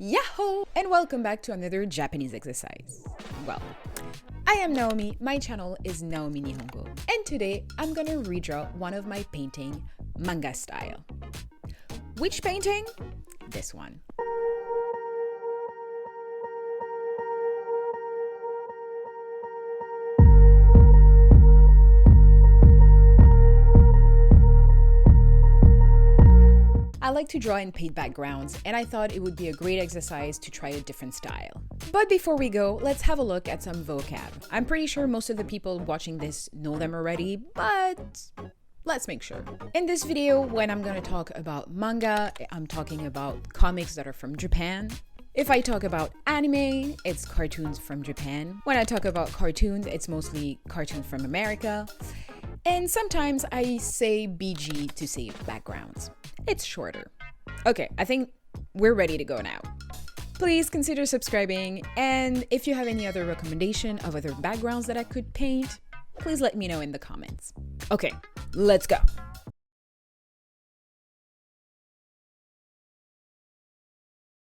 Yahoo! And welcome back to another Japanese exercise. Well, I am Naomi, my channel is Naomi Nihongo, and today I'm gonna redraw one of my painting, manga style. Which painting? This one. I like to draw in paint backgrounds, and I thought it would be a great exercise to try a different style. But before we go, let's have a look at some vocab. I'm pretty sure most of the people watching this know them already, but let's make sure. In this video, when I'm gonna talk about manga, I'm talking about comics that are from Japan. If I talk about anime, it's cartoons from Japan. When I talk about cartoons, it's mostly cartoons from America. And sometimes I say BG to say backgrounds. It's shorter. Okay, I think we're ready to go now. Please consider subscribing, and if you have any other recommendation of other backgrounds that I could paint, please let me know in the comments. Okay, let's go.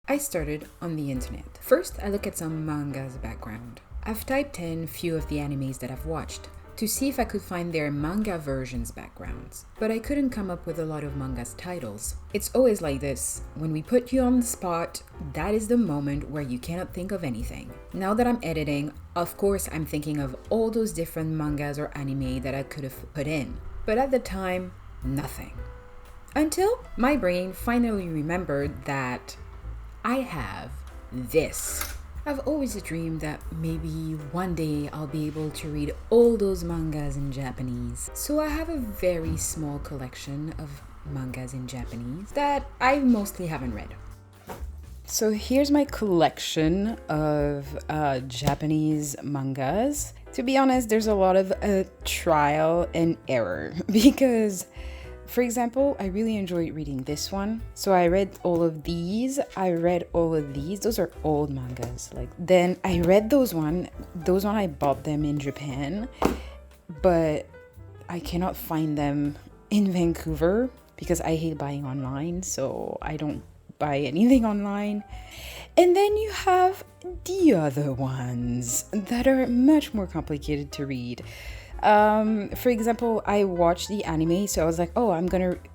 I started on the internet. First, I look at some manga's background. I've typed in a few of the animes that I've watched to see if I could find their manga versions backgrounds, but I couldn't come up with a lot of manga's titles. It's always like this. When we put you on the spot, that is the moment where you cannot think of anything. Now that I'm editing, of course I'm thinking of all those different mangas or anime that I could have put in, but at the time, nothing. Until my brain finally remembered that I have this. I've always dreamed that maybe one day I'll be able to read all those mangas in Japanese. So I have a very small collection of mangas in Japanese that I mostly haven't read. So here's my collection of Japanese mangas. To be honest, there's a lot of trial and error because, for example, I really enjoyed reading this one. So I read all of these. Those are old mangas. Then I read those one I bought them in Japan, but I cannot find them in Vancouver because I hate buying online, so I don't buy anything online. And then you have the other ones that are much more complicated to read. For example, I watched the anime, so I was like, oh,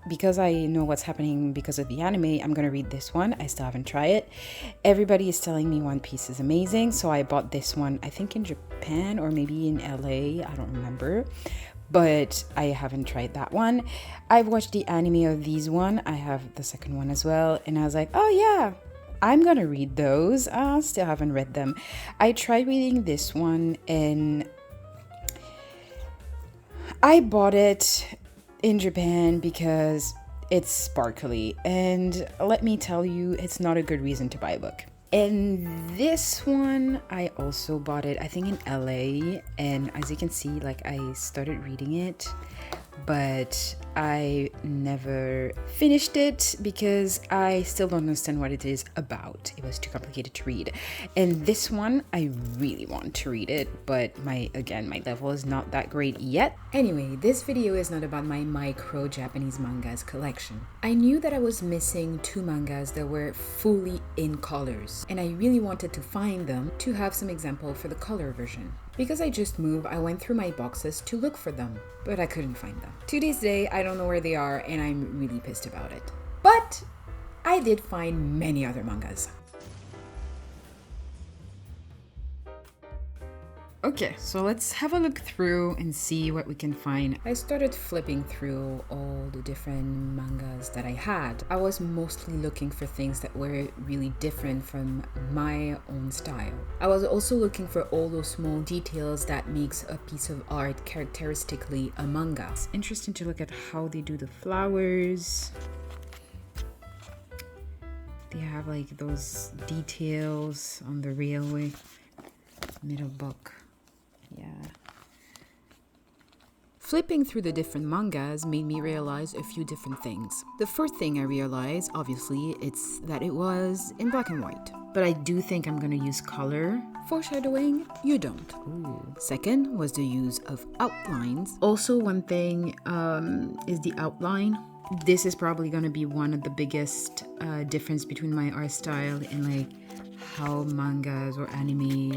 because I know what's happening because of the anime, I'm gonna read this one. I still haven't tried it. Everybody is telling me One Piece is amazing, so I bought this one, I think in Japan or maybe in LA, I don't remember, but I haven't tried that one. I've watched the anime of these one, I have the second one as well, and I was like, oh yeah, I'm gonna read those. I still haven't read them. I tried reading this one and I bought it in Japan because it's sparkly, and let me tell you, it's not a good reason to buy a book. And this one, I also bought it, I think in LA, and as you can see, I started reading it, but I never finished it because I still don't understand what it is about. It was too complicated to read. And this one, I really want to read it, but my level is not that great yet. Anyway, this video is not about my micro Japanese mangas collection. I knew that I was missing two mangas that were fully in colors, and I really wanted to find them to have some example for the color version. Because I just moved, I went through my boxes to look for them, but I couldn't find them. To this day, I don't know where they are, and I'm really pissed about it. But I did find many other mangas. Okay, so let's have a look through and see what we can find. I started flipping through all the different mangas that I had. I was mostly looking for things that were really different from my own style. I was also looking for all those small details that makes a piece of art characteristically a manga. It's interesting to look at how they do the flowers. They have those details on the railway middle book. Yeah. Flipping through the different mangas made me realize a few different things. The first thing I realized, obviously, it's that it was in black and white. But I do think I'm gonna use color. Foreshadowing, you don't. Ooh. Second was the use of outlines. Also, one thing is the outline. This is probably gonna be one of the biggest difference between my art style and like how mangas or anime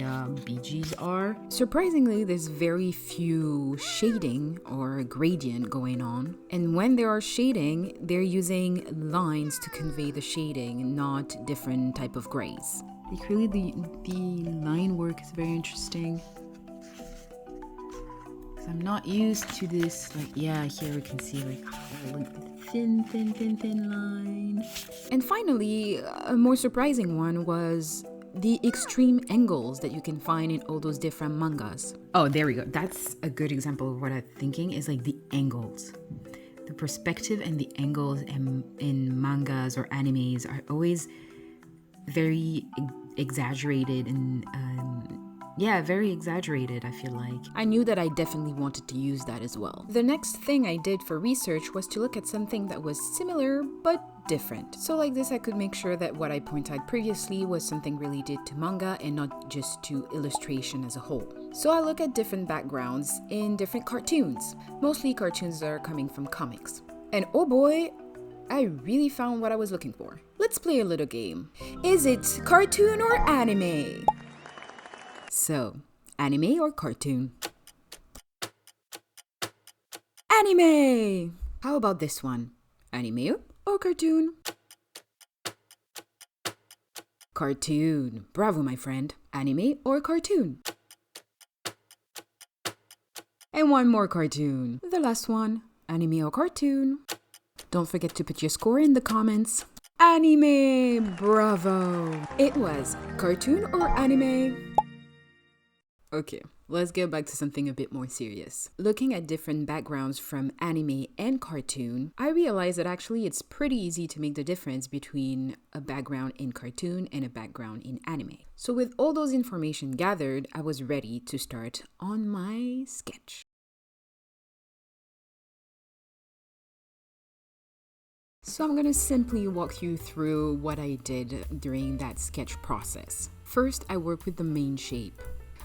BGs are. Surprisingly, there's very few shading or gradient going on. And when there are shading, they're using lines to convey the shading, not different type of grays. Like really the line work is very interesting. I'm not used to this, like, yeah, here we can see like, oh, look at the thin line. And finally, a more surprising one was the extreme angles that you can find in all those different mangas. Oh, there we go. That's a good example of what I'm thinking is like the angles. The perspective and the angles in mangas or animes are always very exaggerated and yeah, very exaggerated, I feel like. I knew that I definitely wanted to use that as well. The next thing I did for research was to look at something that was similar but different. So like this, I could make sure that what I pointed out previously was something related to manga and not just to illustration as a whole. So I look at different backgrounds in different cartoons. Mostly cartoons that are coming from comics. And oh boy, I really found what I was looking for. Let's play a little game. Is it cartoon or anime? So, anime or cartoon? Anime! How about this one? Anime or cartoon? Cartoon. Bravo, my friend. Anime or cartoon? And one more cartoon. The last one. Anime or cartoon? Don't forget to put your score in the comments. Anime! Bravo! It was cartoon or anime? Okay, let's get back to something a bit more serious. Looking at different backgrounds from anime and cartoon, I realized that actually it's pretty easy to make the difference between a background in cartoon and a background in anime. So with all those information gathered, I was ready to start on my sketch. So I'm gonna simply walk you through what I did during that sketch process. First, I worked with the main shape.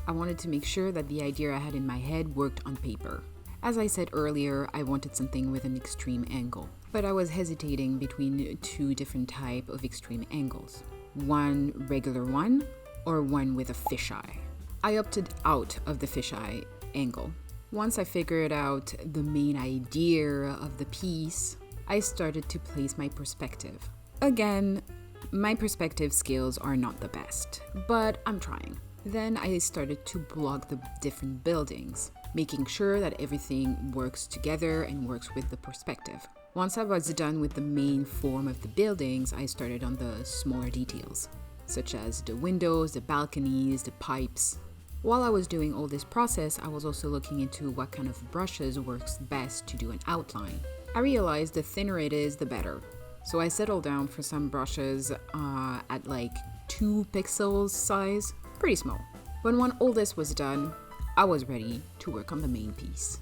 I wanted to make sure that the idea I had in my head worked on paper. As I said earlier, I wanted something with an extreme angle, but I was hesitating between two different types of extreme angles. One regular one, or one with a fisheye. I opted out of the fisheye angle. Once I figured out the main idea of the piece, I started to place my perspective. Again, my perspective skills are not the best, but I'm trying. Then I started to block the different buildings, making sure that everything works together and works with the perspective. Once I was done with the main form of the buildings, I started on the smaller details, such as the windows, the balconies, the pipes. While I was doing all this process, I was also looking into what kind of brushes works best to do an outline. I realized the thinner it is, the better. So I settled down for some brushes at like 2 pixels size. Pretty small. But when all this was done, I was ready to work on the main piece.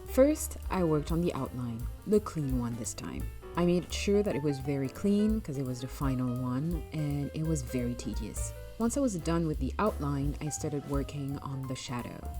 First, I worked on the outline, the clean one this time. I made sure that it was very clean because it was the final one and it was very tedious. Once I was done with the outline, I started working on the shadow.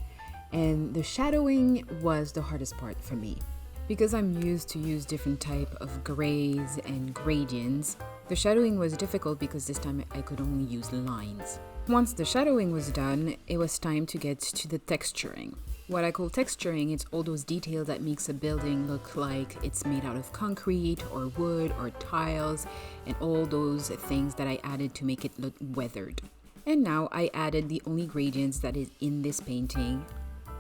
And the shadowing was the hardest part for me. Because I'm used to use different type of grays and gradients, the shadowing was difficult because this time I could only use lines. Once the shadowing was done, it was time to get to the texturing. What I call texturing is all those details that makes a building look like it's made out of concrete or wood or tiles and all those things that I added to make it look weathered. And now I added the only gradients that is in this painting,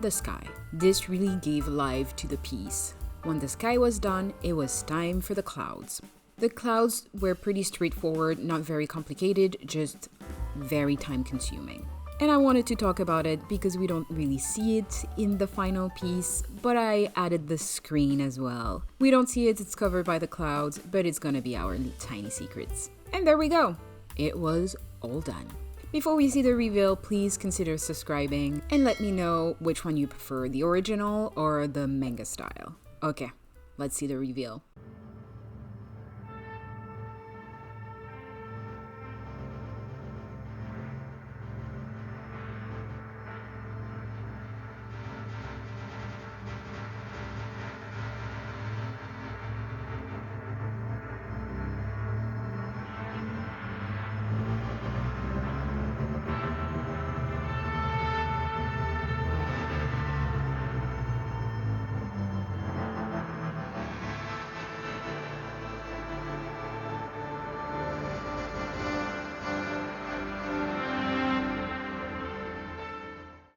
the sky. This really gave life to the piece. When the sky was done, it was time for the clouds. The clouds were pretty straightforward, not very complicated, just very time consuming. And I wanted to talk about it because we don't really see it in the final piece, but I added the screen as well. We don't see it, it's covered by the clouds, but it's gonna be our tiny secrets. And there we go. It was all done. Before we see the reveal, please consider subscribing and let me know which one you prefer, the original or the manga style. Okay, let's see the reveal.